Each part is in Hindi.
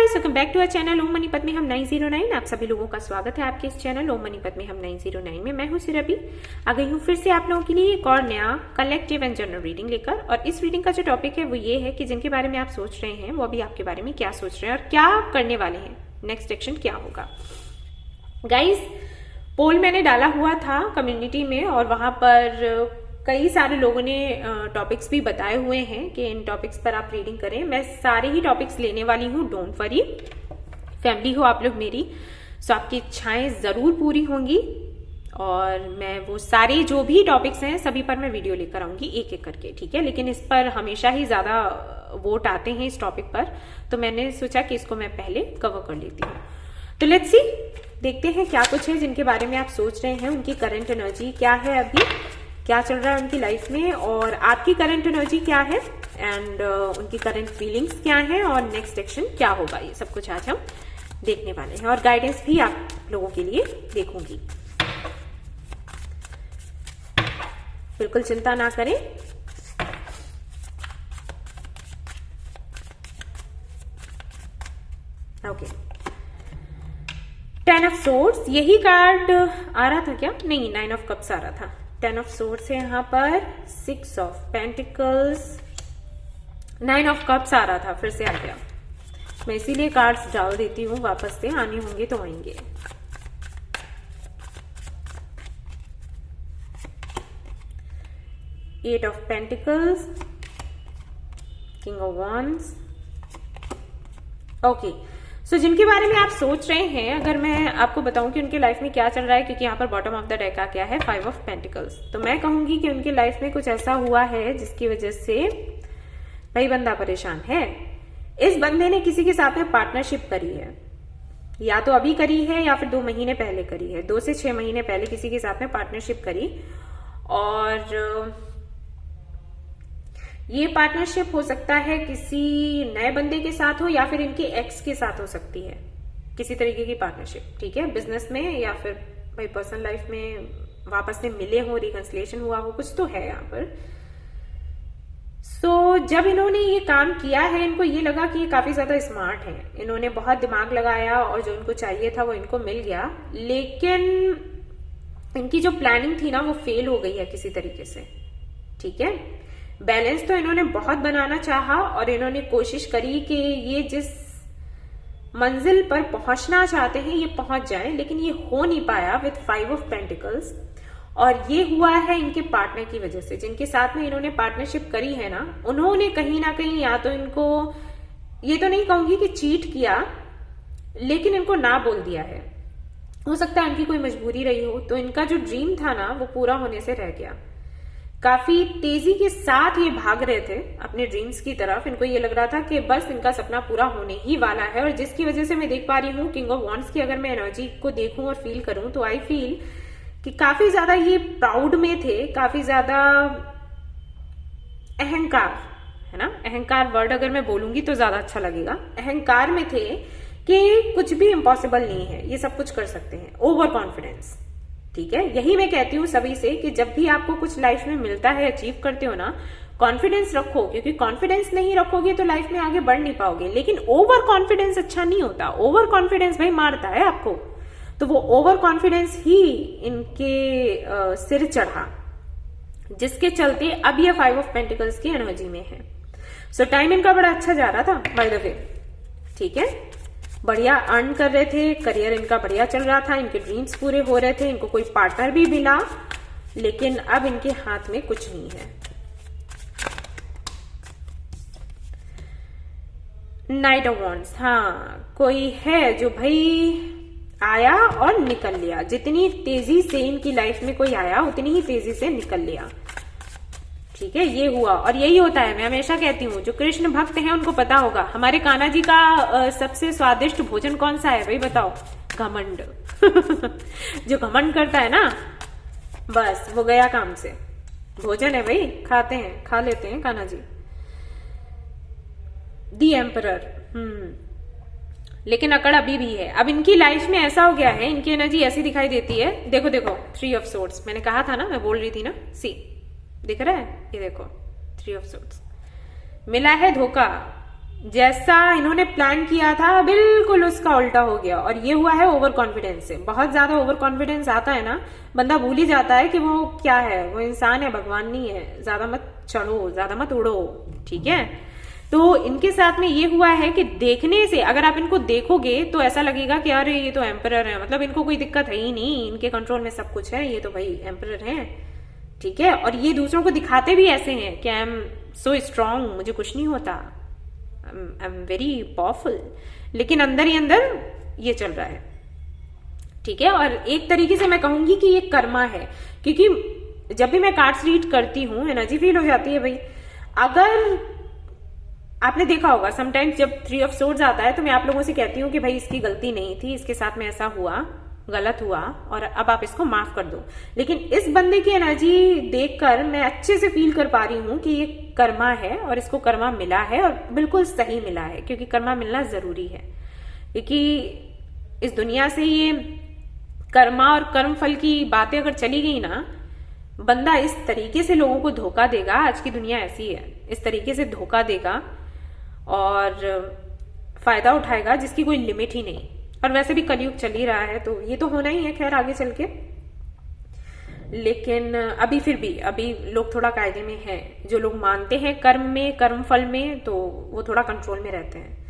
Guys, welcome back to our channel Om Manipat में हम 909। आप सभी लोगों का स्वागत है आपके इस चैनल ओम मनीपत में हम 909 में। मैं हूं सुरभि, आ गई हूं फिर से आप लोगों के लिए एक और नया कलेक्टिव एंड जनरल रीडिंग लेकर। और इस रीडिंग का जो टॉपिक है वो ये है कि जिनके बारे में आप सोच रहे हैं वो अभी आपके बारे में क्या सोच रहे हैं और क्या करने वाले हैं, नेक्स्ट एक्शन क्या होगा। गाइस, पोल मैंने डाला हुआ था कम्युनिटी में और वहां पर कई सारे लोगों ने टॉपिक्स भी बताए हुए हैं कि इन टॉपिक्स पर आप रीडिंग करें। मैं सारे ही टॉपिक्स लेने वाली हूँ, डोंट वरी। फैमिली हो आप लोग मेरी, सो आपकी इच्छाएं जरूर पूरी होंगी और मैं वो सारे जो भी टॉपिक्स हैं सभी पर मैं वीडियो लेकर आऊंगी एक एक करके, ठीक है। लेकिन इस पर हमेशा ही ज्यादा वोट आते हैं इस टॉपिक पर, तो मैंने सोचा कि इसको मैं पहले कवर कर लेती हूँ। तो लेट्स सी, देखते हैं क्या कुछ है जिनके बारे में आप सोच रहे हैं, उनकी करंट एनर्जी क्या है, अभी क्या चल रहा है उनकी लाइफ में, और आपकी करंट एनर्जी क्या है एंड उनकी करंट फीलिंग्स क्या है और नेक्स्ट एक्शन क्या होगा। ये सब कुछ आज हम देखने वाले हैं और गाइडेंस भी आप लोगों के लिए देखूंगी। बिल्कुल चिंता ना करें। ओके, 10 ऑफ सोर्ड्स, यही कार्ड आ रहा था क्या? नहीं, 9 ऑफ कप्स आ रहा था। 10 ऑफ सोर्ड्स है यहाँ पर, 6 ऑफ पेंटिकल्स, 9 ऑफ कप्स आ रहा था, फिर से आ गया। मैं इसीलिए कार्ड्स डाल देती हूँ, वापस से आने होंगे तो आएंगे। Eight of pentacles, king of wands. Okay, so जिनके बारे में आप सोच रहे हैं, अगर मैं आपको बताऊं कि उनके लाइफ में क्या चल रहा है, क्योंकि यहाँ पर बॉटम ऑफ द डेक आ गया है 5 ऑफ पेंटिकल्स, तो मैं कहूंगी कि उनके लाइफ में कुछ ऐसा हुआ है जिसकी वजह से भाई बंदा परेशान है। इस बंदे ने किसी के साथ में पार्टनरशिप करी है, या तो अभी करी है या फिर 2 महीने पहले करी है। 2 से 6 महीने पहले किसी के साथ में पार्टनरशिप करी, और ये पार्टनरशिप हो सकता है किसी नए बंदे के साथ हो या फिर इनके एक्स के साथ हो सकती है, किसी तरीके की पार्टनरशिप, ठीक है। बिजनेस में या फिर भाई पर्सनल लाइफ में वापस से मिले हो, रिकंसिलिएशन हुआ हो, कुछ तो है यहाँ पर। सो जब इन्होंने ये काम किया है, इनको ये लगा कि ये काफी ज्यादा स्मार्ट है, इन्होंने बहुत दिमाग लगाया और जो इनको चाहिए था वो इनको मिल गया। लेकिन इनकी जो प्लानिंग थी ना वो फेल हो गई है किसी तरीके से, ठीक है। बैलेंस तो इन्होंने बहुत बनाना चाहा और इन्होंने कोशिश करी कि ये जिस मंजिल पर पहुंचना चाहते हैं ये पहुंच जाए, लेकिन ये हो नहीं पाया विद 5 ऑफ पेंटिकल्स। और ये हुआ है इनके पार्टनर की वजह से, जिनके साथ में इन्होंने पार्टनरशिप करी है ना, उन्होंने कहीं ना कहीं या तो इनको, ये तो नहीं कहूंगी कि चीट किया, लेकिन इनको ना बोल दिया है। हो सकता है उनकी कोई मजबूरी रही हो, तो इनका जो ड्रीम था ना वो पूरा होने से रह गया। काफी तेजी के साथ ये भाग रहे थे अपने ड्रीम्स की तरफ, इनको ये लग रहा था कि बस इनका सपना पूरा होने ही वाला है। और जिसकी वजह से मैं देख पा रही हूँ किंग ऑफ वॉन्ड्स की अगर मैं एनर्जी को देखूं और फील करूं, तो आई फील कि काफी ज्यादा ये प्राउड में थे, काफी ज्यादा अहंकार, है ना, अहंकार वर्ड अगर मैं बोलूंगी तो ज्यादा अच्छा लगेगा। अहंकार में थे कि कुछ भी इम्पॉसिबल नहीं है, ये सब कुछ कर सकते हैं। ओवर कॉन्फिडेंस, ठीक है। यही मैं कहती हूँ सभी से कि जब भी आपको कुछ लाइफ में मिलता है, अचीव करते हो ना, कॉन्फिडेंस रखो, क्योंकि कॉन्फिडेंस नहीं रखोगे तो लाइफ में आगे बढ़ नहीं पाओगे। लेकिन ओवर कॉन्फिडेंस अच्छा नहीं होता, ओवर कॉन्फिडेंस भाई मारता है आपको। तो वो ओवर कॉन्फिडेंस ही इनके सिर चढ़ा, जिसके चलते अब ये 5 ऑफ पेंटिकल्स की एनर्जी में है। सो टाइम इनका बड़ा अच्छा जा रहा था बाय द वे, ठीक है। बढ़िया अर्न कर रहे थे, करियर इनका बढ़िया चल रहा था, इनके ड्रीम्स पूरे हो रहे थे, इनको कोई पार्टनर भी मिला, लेकिन अब इनके हाथ में कुछ नहीं है। नाइट ऑफ वॉन्ड्स, हाँ, कोई है जो भाई आया और निकल लिया। जितनी तेजी से इनकी लाइफ में कोई आया उतनी ही तेजी से निकल लिया, ठीक है। ये हुआ और यही होता है, मैं हमेशा कहती हूँ, जो कृष्ण भक्त हैं उनको पता होगा। हमारे कान्हा जी का सबसे स्वादिष्ट भोजन कौन सा है भाई बताओ? घमंड। जो घमंड करता है ना, बस वो गया काम से। भोजन है भाई, खाते हैं, खा लेते हैं कान्हा जी। दी एम्परर, लेकिन अकड़ अभी भी है। अब इनकी लाइफ में ऐसा हो गया है, इनकी एनर्जी ऐसी दिखाई देती है, देखो देखो 3 ऑफ सोर्ड्स, मैंने कहा था ना, मैं बोल रही थी ना, सी दिख रहा है, ये देखो 3 ऑफ सोर्ड्स मिला है, धोखा। जैसा इन्होंने प्लान किया था बिल्कुल उसका उल्टा हो गया। और ये हुआ है ओवर कॉन्फिडेंस से। बहुत ज्यादा ओवर कॉन्फिडेंस आता है ना, बंदा भूल ही जाता है कि वो क्या है, वो इंसान है, भगवान नहीं है। ज्यादा मत चढ़ो, ज्यादा मत उड़ो, ठीक है। तो इनके साथ में ये हुआ है कि देखने से, अगर आप इनको देखोगे तो ऐसा लगेगा कि अरे ये तो एम्परर है, मतलब इनको कोई दिक्कत है ही नहीं, इनके कंट्रोल में सब कुछ है, ये तो भाई एम्परर है, ठीक है। और ये दूसरों को दिखाते भी ऐसे हैं कि आई एम सो स्ट्रांग, मुझे कुछ नहीं होता, आई एम वेरी पावरफुल, लेकिन अंदर ही अंदर ये चल रहा है, ठीक है। और एक तरीके से मैं कहूंगी कि ये कर्मा है, क्योंकि जब भी मैं कार्ड्स रीड करती हूं एनर्जी फील हो जाती है भाई। अगर आपने देखा होगा समटाइम्स जब 3 ऑफ सोर्ड्स आता है तो मैं आप लोगों से कहती हूँ कि भाई इसकी गलती नहीं थी, इसके साथ में ऐसा हुआ, गलत हुआ, और अब आप इसको माफ कर दो। लेकिन इस बंदे की एनर्जी देखकर मैं अच्छे से फील कर पा रही हूं कि ये कर्मा है और इसको कर्मा मिला है, और बिल्कुल सही मिला है, क्योंकि कर्मा मिलना जरूरी है। क्योंकि इस दुनिया से ये कर्मा और कर्म फल की बातें अगर चली गई ना, बंदा इस तरीके से लोगों को धोखा देगा, आज की दुनिया ऐसी है, इस तरीके से धोखा देगा और फायदा उठाएगा जिसकी कोई लिमिट ही नहीं। और वैसे भी कलयुग चल ही रहा है तो ये तो होना ही है, खैर आगे चल के। लेकिन अभी फिर भी अभी लोग थोड़ा कायदे में हैं। जो लोग मानते हैं कर्म में, कर्म फल में, तो वो थोड़ा कंट्रोल में रहते हैं,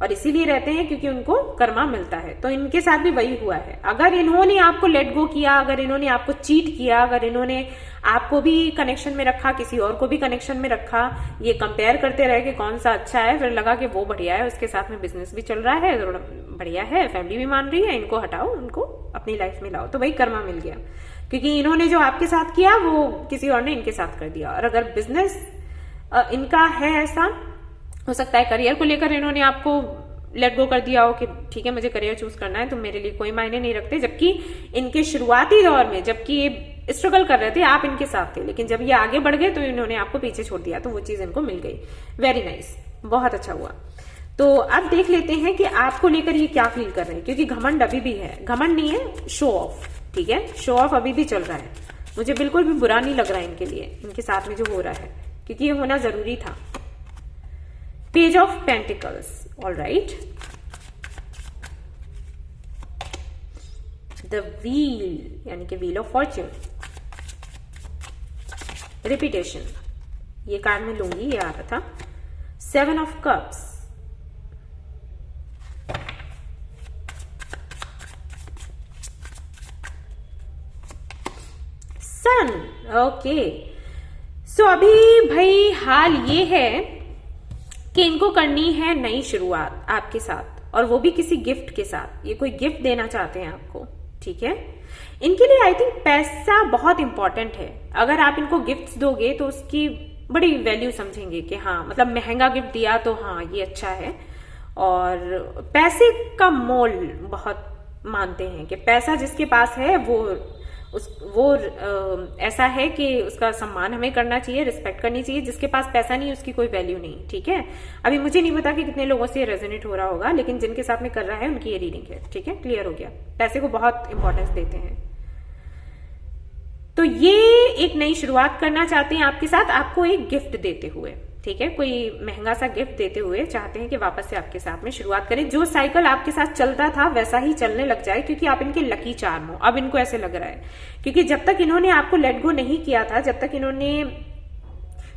और इसीलिए रहते हैं क्योंकि उनको कर्मा मिलता है। तो इनके साथ भी वही हुआ है। अगर इन्होंने आपको लेट गो किया, अगर इन्होंने आपको चीट किया, अगर इन्होंने आपको भी कनेक्शन में रखा, किसी और को भी कनेक्शन में रखा, ये कंपेयर करते रहे कि कौन सा अच्छा है, फिर लगा कि वो बढ़िया है, उसके साथ में बिजनेस भी चल रहा है, बढ़िया है, फैमिली भी मान रही है, इनको हटाओ, उनको अपनी लाइफ में लाओ, तो वही कर्मा मिल गया। क्योंकि इन्होंने जो आपके साथ किया वो किसी और ने इनके साथ कर दिया। और अगर बिजनेस इनका है ऐसा, हो सकता है करियर को लेकर इन्होंने आपको लेट गो कर दिया हो कि ठीक है मुझे करियर चूज करना है, तो मेरे लिए कोई मायने नहीं रखते। जबकि इनके शुरुआती दौर में, जबकि ये स्ट्रगल कर रहे थे, आप इनके साथ थे, लेकिन जब ये आगे बढ़ गए तो इन्होंने आपको पीछे छोड़ दिया, तो वो चीज इनको मिल गई। वेरी नाइस, बहुत अच्छा हुआ। तो अब देख लेते हैं कि आपको लेकर ये क्या फील कर रहे हैं, क्योंकि घमंड अभी भी है, घमंड नहीं है, शो ऑफ, ठीक है, शो ऑफ अभी भी चल रहा है। मुझे बिल्कुल भी बुरा नहीं लग रहा है इनके लिए, इनके साथ में जो हो रहा है, क्योंकि ये होना जरूरी था। Page of pentacles, all right, the wheel यानी कि व्हील ऑफ फॉर्च्यून, रिपीटेशन, ये कार्ड में लूंगी, ये आ रहा था। 7 ऑफ कप्स, सन, ओके। सो अभी भाई हाल ये है कि इनको करनी है नई शुरुआत आपके साथ, और वो भी किसी गिफ्ट के साथ। ये कोई गिफ्ट देना चाहते हैं आपको, ठीक है। इनके लिए आई थिंक पैसा बहुत इंपॉर्टेंट है। अगर आप इनको गिफ्ट्स दोगे तो उसकी बड़ी वैल्यू समझेंगे कि हाँ, मतलब महंगा गिफ्ट दिया तो हाँ ये अच्छा है। और पैसे का मोल बहुत मानते हैं कि पैसा जिसके पास है वो ऐसा है कि उसका सम्मान हमें करना चाहिए, रिस्पेक्ट करनी चाहिए। जिसके पास पैसा नहीं उसकी कोई वैल्यू नहीं, ठीक है। अभी मुझे नहीं पता कि कितने लोगों से रेजोनेट हो रहा होगा, लेकिन जिनके साथ में कर रहा है उनकी ये रीडिंग है, ठीक है, क्लियर हो गया। पैसे को बहुत इंपॉर्टेंस देते हैं। तो ये एक नई शुरुआत करना चाहते हैं आपके साथ, आपको एक गिफ्ट देते हुए, ठीक है, कोई महंगा सा गिफ्ट देते हुए चाहते हैं कि वापस से आपके साथ में शुरुआत करें। जो साइकिल आपके साथ चलता था वैसा ही चलने लग जाए, क्योंकि आप इनके लकी चार्म हो। अब इनको ऐसे लग रहा है, क्योंकि जब तक इन्होंने आपको लेट गो नहीं किया था, जब तक इन्होंने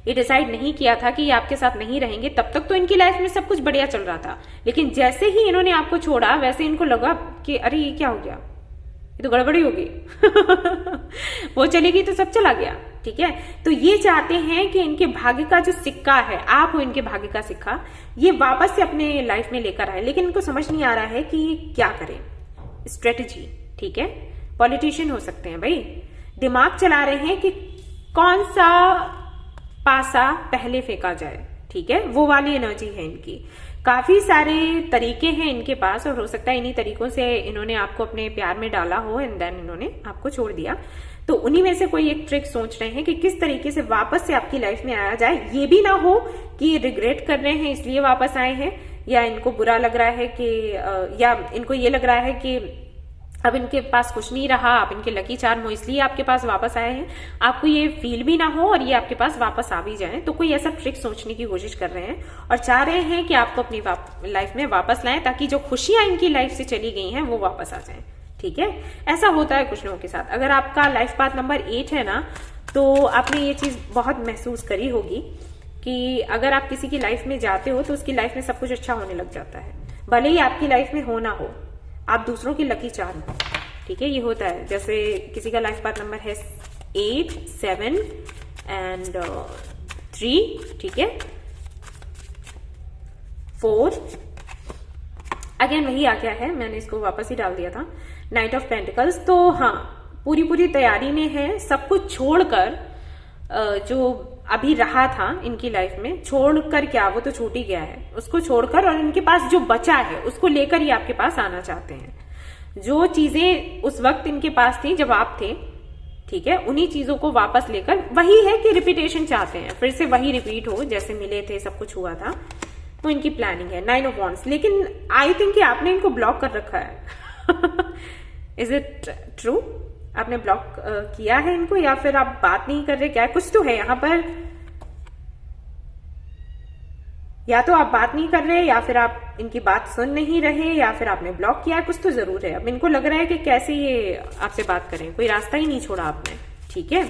ये डिसाइड नहीं किया था कि ये आपके साथ नहीं रहेंगे, तब तक तो इनकी लाइफ में सब कुछ बढ़िया चल रहा था। लेकिन जैसे ही इन्होंने आपको छोड़ा, वैसे इनको लगा कि अरे ये क्या हो गया, ये तो गड़बड़ी हो गई वो चली गई तो सब चला गया, ठीक है। तो ये चाहते हैं कि इनके भाग्य का जो सिक्का है, आप हो इनके भाग्य का सिक्का, ये वापस से अपने लाइफ में लेकर आए। लेकिन इनको समझ नहीं आ रहा है कि क्या करें, स्ट्रेटेजी, ठीक है। पॉलिटिशियन हो सकते हैं भाई, दिमाग चला रहे हैं कि कौन सा पासा पहले फेंका जाए, ठीक है, वो वाली एनर्जी है इनकी। काफी सारे तरीके हैं इनके पास, और हो सकता है इन्हीं तरीकों से इन्होंने आपको अपने प्यार में डाला हो एंड देन इन्होंने आपको छोड़ दिया। तो उन्हीं में से कोई एक ट्रिक सोच रहे हैं कि किस तरीके से वापस से आपकी लाइफ में आया जाए। ये भी ना हो कि रिग्रेट कर रहे हैं इसलिए वापस आए हैं, या इनको बुरा लग रहा है कि या इनको ये लग रहा है कि अब इनके पास कुछ नहीं रहा, अब इनके लकी चार्म वो इसलिए आपके पास वापस आए हैं, आपको ये फील भी ना हो और ये आपके पास वापस आ भी जाए, तो कोई ऐसा ट्रिक सोचने की कोशिश कर रहे हैं और चाह रहे हैं कि आपको अपनी लाइफ में वापस लाएं, ताकि जो खुशियां इनकी लाइफ से चली गई हैं वो वापस आ जाएं। ठीक है, ऐसा होता है कुछ लोगों के साथ। अगर आपका लाइफ पाथ नंबर 8 है ना, तो आपने ये चीज बहुत महसूस करी होगी कि अगर आप किसी की लाइफ में जाते हो तो उसकी लाइफ में सब कुछ अच्छा होने लग जाता है, भले ही आपकी लाइफ में हो ना हो, आप दूसरों की लकी चार्म हो। ठीक है, ये होता है। जैसे किसी का लाइफ पाथ नंबर है 8, 7 एंड 3, ठीक है, 4, अगेन वही आ गया है, मैंने इसको वापस ही डाल दिया था, नाइट ऑफ पेंटिकल्स। तो हाँ, पूरी तैयारी में है, सब कुछ छोड़कर जो अभी रहा था इनकी लाइफ में, छोड़कर क्या, वो तो छूट ही गया है, उसको छोड़कर और इनके पास जो बचा है उसको लेकर ही आपके पास आना चाहते हैं। जो चीजें उस वक्त इनके पास थी जब आप थे, ठीक है, उन्हीं चीजों को वापस लेकर, वही है कि रिपीटेशन चाहते हैं, फिर से वही रिपीट हो, जैसे मिले थे सब कुछ हुआ था, वो इनकी प्लानिंग है। 9 ऑफ वॉन्ड्स, लेकिन आई थिंक कि आपने इनको ब्लॉक कर रखा है। Is it true? आपने ब्लॉक किया है इनको, या फिर आप बात नहीं कर रहे, क्या है? कुछ तो है यहाँ पर, या तो आप बात नहीं कर रहे, या फिर आप इनकी बात सुन नहीं रहे, या फिर आपने ब्लॉक किया है, कुछ तो जरूर है। अब इनको लग रहा है कि कैसे ये आपसे बात करें, कोई रास्ता ही नहीं छोड़ा आपने। ठीक है,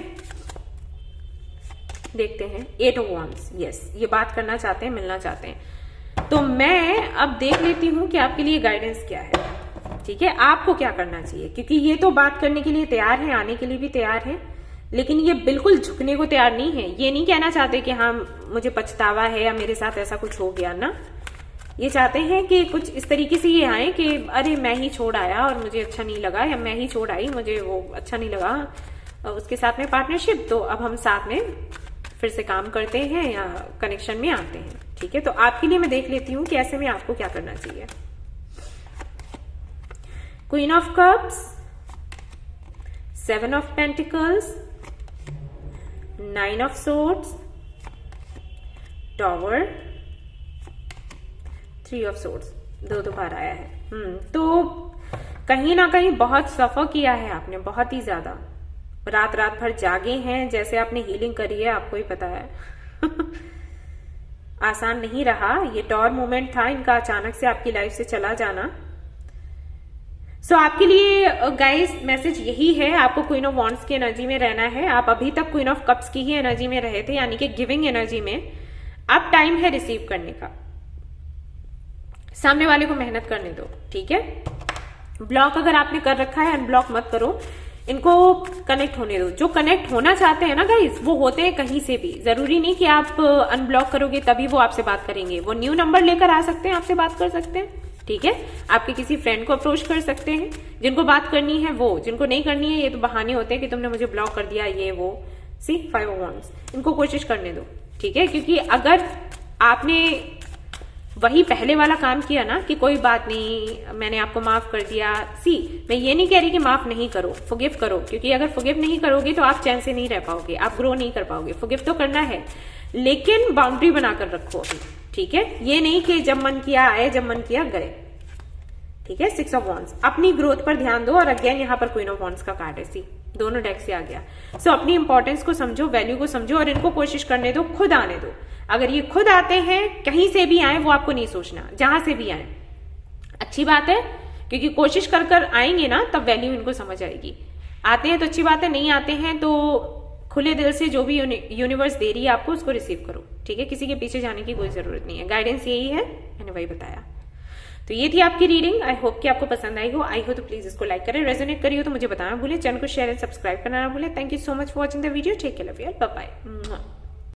देखते हैं 8 ऑफ वॉन्ड्स, यस, ये बात करना चाहते हैं, मिलना चाहते हैं। तो मैं अब देख लेती हूं कि आपके लिए गाइडेंस क्या है। ठीक है, आपको क्या करना चाहिए, क्योंकि ये तो बात करने के लिए तैयार है, आने के लिए भी तैयार है, लेकिन ये बिल्कुल झुकने को तैयार नहीं है। ये नहीं कहना चाहते कि हाँ मुझे पछतावा है या मेरे साथ ऐसा कुछ हो गया ना, ये चाहते हैं कि कुछ इस तरीके से ये आए कि अरे मैं ही छोड़ आया और मुझे अच्छा नहीं लगा, या मैं ही छोड़ आई, मुझे वो अच्छा नहीं लगा उसके साथ में पार्टनरशिप, तो अब हम साथ में फिर से काम करते हैं या कनेक्शन में आते हैं। ठीक है, तो आपके लिए मैं देख लेती हूँ कि ऐसे में आपको क्या करना चाहिए। Queen of cups, 7 of pentacles, 9 of swords, tower, 3 of swords, 2 बार आया है। तो कहीं ना कहीं बहुत सफर किया है आपने, बहुत ही ज्यादा, रात भर जागे हैं, जैसे आपने हीलिंग करी है, आपको ही पता है। आसान नहीं रहा, ये टॉर मोमेंट था इनका, अचानक से आपकी लाइफ से चला जाना। सो आपके लिए गाइस मैसेज यही है, आपको क्वीन ऑफ वॉन्ड्स की एनर्जी में रहना है। आप अभी तक क्वीन ऑफ कप्स की ही एनर्जी में रहे थे, यानी कि गिविंग एनर्जी में। अब टाइम है रिसीव करने का, सामने वाले को मेहनत करने दो। ठीक है, ब्लॉक अगर आपने कर रखा है, अनब्लॉक मत करो, इनको कनेक्ट होने दो। जो कनेक्ट होना चाहते हैं ना गाइस, वो होते हैं कहीं से भी, जरूरी नहीं कि आप अनब्लॉक करोगे तभी वो आपसे बात करेंगे। वो न्यू नंबर लेकर आ सकते हैं, आपसे बात कर सकते हैं। ठीक है, आपके किसी फ्रेंड को अप्रोच कर सकते हैं, जिनको बात करनी है वो, जिनको नहीं करनी है ये तो बहाने होते हैं कि तुमने मुझे ब्लॉक कर दिया, ये वो। सी 5 ऑफ वॉन्ड्स, इनको कोशिश करने दो। ठीक है, क्योंकि अगर आपने वही पहले वाला काम किया ना कि कोई बात नहीं, मैंने आपको माफ कर दिया। सी, मैं ये नहीं कह रही कि माफ नहीं करो, फॉरगिव करो, क्योंकि अगर फॉरगिव नहीं करोगे तो आप चैन से नहीं रह पाओगे, आप ग्रो नहीं कर पाओगे। फॉरगिव तो करना है, लेकिन बाउंड्री बनाकर रखो अभी। ठीक है, ये नहीं कि जब मन किया आए, जब मन किया गए। ठीक है, 6 ऑफ वॉन्ड्स, अपनी ग्रोथ पर ध्यान दो। और अगेन यहाँ पर क्वीन ऑफ वॉन्ड्स का कार्ड है, सी, दोनों डेक से आ गया। सो अपनी इंपॉर्टेंस को समझो, वैल्यू को समझो, और इनको कोशिश करने दो, खुद आने दो। अगर ये खुद आते हैं, कहीं से भी आए, वो आपको नहीं सोचना, जहां से भी आए अच्छी बात है, क्योंकि कोशिश कर कर आएंगे ना, तब वैल्यू इनको समझ आएगी। आते हैं तो अच्छी बात है, नहीं आते हैं तो खुले दिल से जो भी यूनिवर्स दे रही है आपको, उसको रिसीव करो। ठीक है, किसी के पीछे जाने की कोई जरूरत नहीं है, गाइडेंस यही है, मैंने वही बताया। तो ये थी आपकी रीडिंग, आई होप कि आपको पसंद आई हो तो प्लीज इसको लाइक करें, रेजोनेट करिए तो मुझे बताना भूले, चैनल को शेयर एंड सब्सक्राइब करना ना भूले। Thank you so much for watching the video, take care, love you, bye bye.